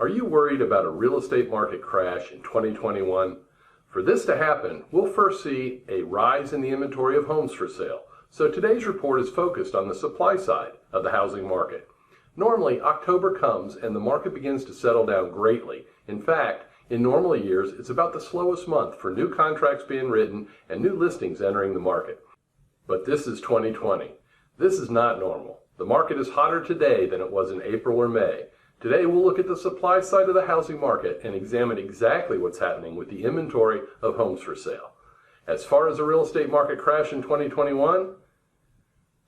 Are you worried about a real estate market crash in 2021? For this to happen, we'll first see a rise in the inventory of homes for sale. So today's report is focused on the supply side of the housing market. Normally, October comes and the market begins to settle down greatly. In fact, in normal years, it's about the slowest month for new contracts being written and new listings entering the market. But this is 2020. This is not normal. The market is hotter today than it was in April or May. Today we'll look at the supply side of the housing market and examine exactly what's happening with the inventory of homes for sale. As far as the real estate market crash in 2021,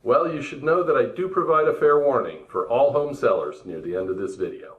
well, you should know that I do provide a fair warning for all home sellers near the end of this video.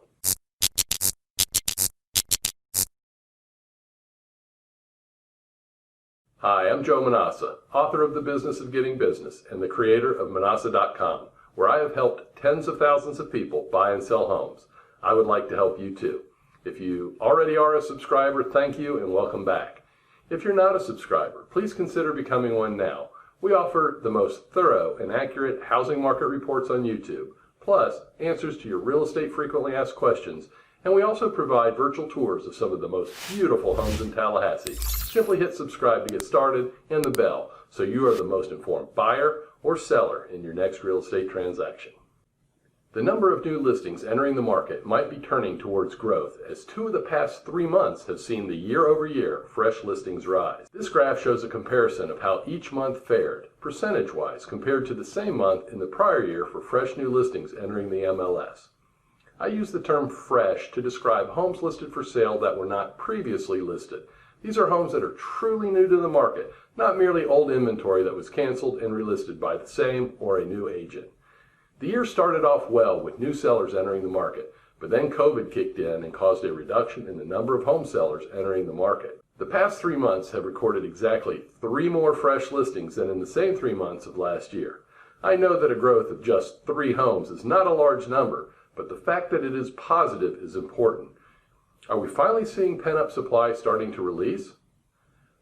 Hi, I'm Joe Manausa, author of The Business of Getting Business and the creator of Manausa.com, where I have helped tens of thousands of people buy and sell homes. I would like to help you too. If you already are a subscriber, thank you and welcome back. If you're not a subscriber, please consider becoming one now. We offer the most thorough and accurate housing market reports on YouTube, plus answers to your real estate frequently asked questions, and we also provide virtual tours of some of the most beautiful homes in Tallahassee. Simply hit subscribe to get started and the bell so you are the most informed buyer or seller in your next real estate transaction. The number of new listings entering the market might be turning towards growth as 2 of the past 3 months have seen the year-over-year fresh listings rise. This graph shows a comparison of how each month fared, percentage-wise, compared to the same month in the prior year for fresh new listings entering the MLS. I use the term fresh to describe homes listed for sale that were not previously listed. These are homes that are truly new to the market, not merely old inventory that was canceled and relisted by the same or a new agent. The year started off well with new sellers entering the market, but then COVID kicked in and caused a reduction in the number of home sellers entering the market. The past 3 months have recorded exactly 3 more fresh listings than in the same 3 months of last year. I know that a growth of just 3 homes is not a large number, but the fact that it is positive is important. Are we finally seeing pent-up supply starting to release?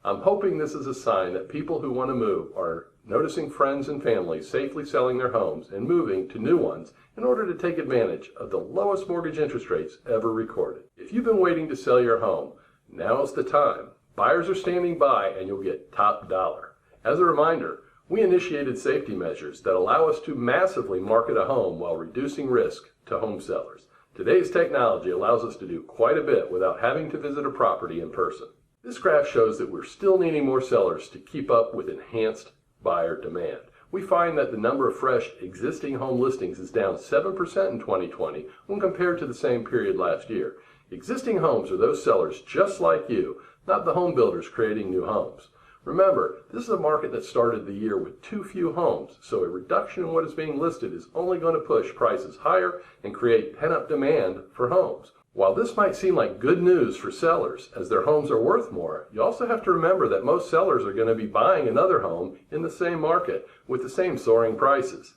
I'm hoping this is a sign that people who want to move are noticing friends and families safely selling their homes and moving to new ones in order to take advantage of the lowest mortgage interest rates ever recorded. If you've been waiting to sell your home, now is the time. Buyers are standing by and you'll get top dollar. As a reminder, we initiated safety measures that allow us to massively market a home while reducing risk to home sellers. Today's technology allows us to do quite a bit without having to visit a property in person. This graph shows that we're still needing more sellers to keep up with enhanced buyer demand. We find that the number of fresh existing home listings is down 7% in 2020 when compared to the same period last year. Existing homes are those sellers just like you, not the home builders creating new homes. Remember, this is a market that started the year with too few homes, so a reduction in what is being listed is only going to push prices higher and create pent-up demand for homes. While this might seem like good news for sellers as their homes are worth more, you also have to remember that most sellers are going to be buying another home in the same market with the same soaring prices.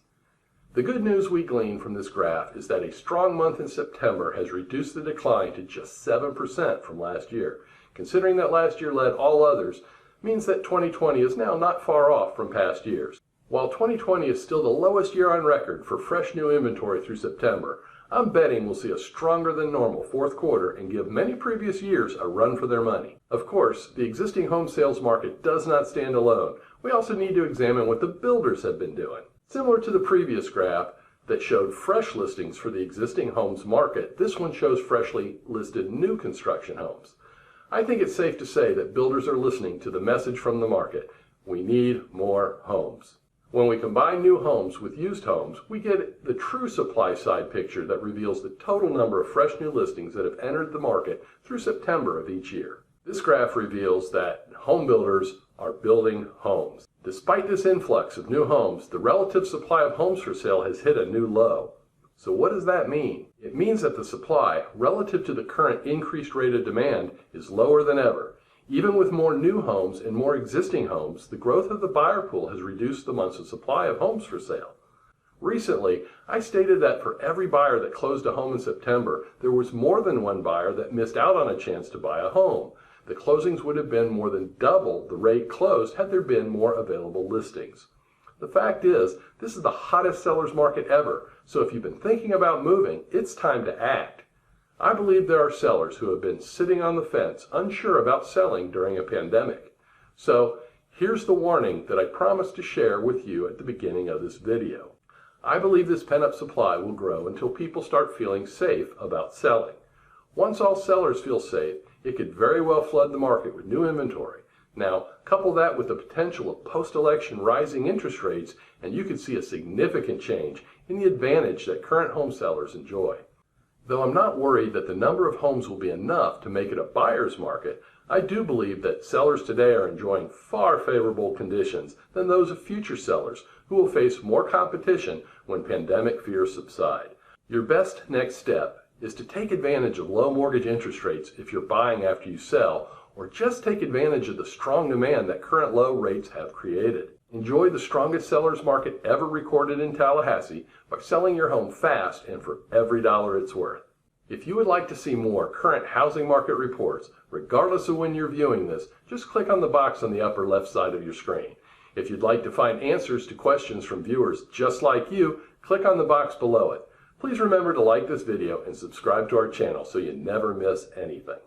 The good news we glean from this graph is that a strong month in September has reduced the decline to just 7% from last year. Considering that last year led all others, means that 2020 is now not far off from past years. While 2020 is still the lowest year on record for fresh new inventory through September, I'm betting we'll see a stronger than normal fourth quarter and give many previous years a run for their money. Of course, the existing home sales market does not stand alone. We also need to examine what the builders have been doing. Similar to the previous graph that showed fresh listings for the existing homes market, this one shows freshly listed new construction homes. I think it's safe to say that builders are listening to the message from the market. We need more homes. When we combine new homes with used homes, we get the true supply side picture that reveals the total number of fresh new listings that have entered the market through September of each year. This graph reveals that home builders are building homes. Despite this influx of new homes, the relative supply of homes for sale has hit a new low. So what does that mean? It means that the supply, relative to the current increased rate of demand, is lower than ever. Even with more new homes and more existing homes, the growth of the buyer pool has reduced the months of supply of homes for sale. Recently, I stated that for every buyer that closed a home in September, there was more than one buyer that missed out on a chance to buy a home. The closings would have been more than double the rate closed had there been more available listings. The fact is, this is the hottest seller's market ever, so if you've been thinking about moving, it's time to act. I believe there are sellers who have been sitting on the fence, unsure about selling during a pandemic. So here's the warning that I promised to share with you at the beginning of this video. I believe this pent-up supply will grow until people start feeling safe about selling. Once all sellers feel safe, it could very well flood the market with new inventory. Now, couple that with the potential of post-election rising interest rates, and you could see a significant change in the advantage that current home sellers enjoy. Though I'm not worried that the number of homes will be enough to make it a buyer's market, I do believe that sellers today are enjoying far favorable conditions than those of future sellers who will face more competition when pandemic fears subside. Your best next step is to take advantage of low mortgage interest rates if you're buying after you sell, or just take advantage of the strong demand that current low rates have created. Enjoy the strongest seller's market ever recorded in Tallahassee by selling your home fast and for every dollar it's worth. If you would like to see more current housing market reports, regardless of when you're viewing this, just click on the box on the upper left side of your screen. If you'd like to find answers to questions from viewers just like you, click on the box below it. Please remember to like this video and subscribe to our channel so you never miss anything.